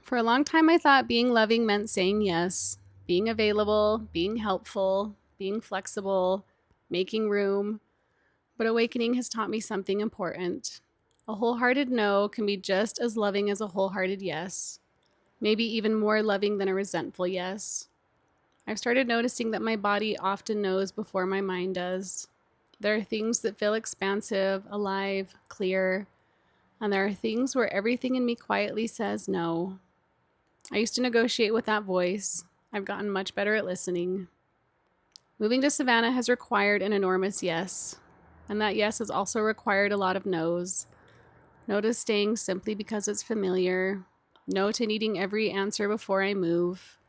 For a long time, I thought being loving meant saying yes, being available, being helpful, being flexible, making room. But awakening has taught me something important. A wholehearted no can be just as loving as a wholehearted yes, maybe even more loving than a resentful yes. I've started noticing that my body often knows before my mind does. There are things that feel expansive, alive, clear, and there are things where everything in me quietly says no. I used to negotiate with that voice. I've gotten much better at listening. Moving to Savannah has required an enormous yes, and that yes has also required a lot of no's. No to staying simply because it's familiar. No to needing every answer before I move.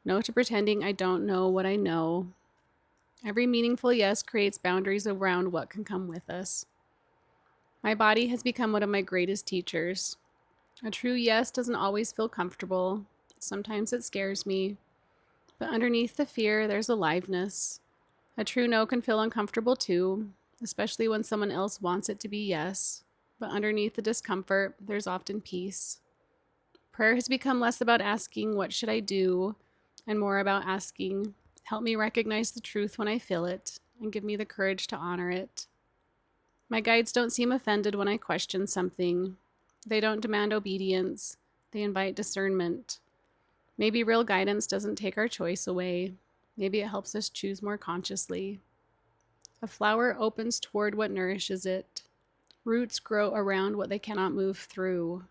No to pretending I don't know what I know. Every meaningful yes creates boundaries around what can come with us. My body has become one of my greatest teachers. A true yes doesn't always feel comfortable. Sometimes it scares me. But underneath the fear, there's aliveness. A true no can feel uncomfortable too, especially when someone else wants it to be yes. But underneath the discomfort, there's often peace. Prayer has become less about asking, "What should I do?" and more about asking, "Help me recognize the truth when I feel it, and give me the courage to honor it." My guides don't seem offended when I question something. They don't demand obedience, they invite discernment. Maybe real guidance doesn't take our choice away. Maybe it helps us choose more consciously. A flower opens toward what nourishes it. Roots grow around what they cannot move through.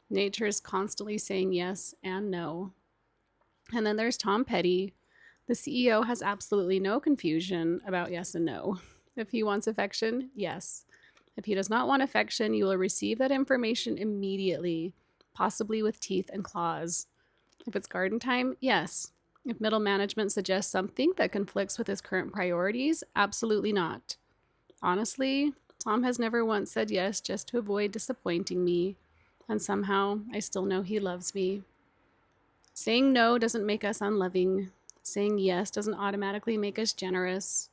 Nature is constantly saying yes and no. And then there's Tom Petty. The CEO has absolutely no confusion about yes and no. If he wants affection, yes. If he does not want affection, you will receive that information immediately, possibly with teeth and claws. If it's garden time, yes. If middle management suggests something that conflicts with his current priorities, absolutely not. Honestly, Tom has never once said yes just to avoid disappointing me, and somehow I still know he loves me. Saying no doesn't make us unloving. Saying yes doesn't automatically make us generous.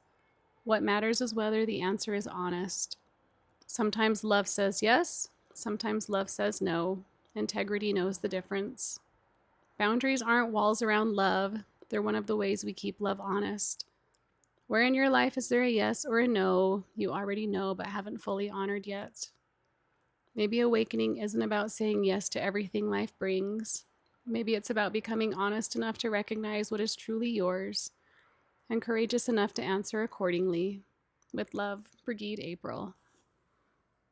What matters is whether the answer is honest. Sometimes love says yes, sometimes love says no. Integrity knows the difference. Boundaries aren't walls around love, they're one of the ways we keep love honest. Where in your life is there a yes or a no you already know but haven't fully honored yet? Maybe awakening isn't about saying yes to everything life brings. Maybe it's about becoming honest enough to recognize what is truly yours and courageous enough to answer accordingly. With love, Brigid, April.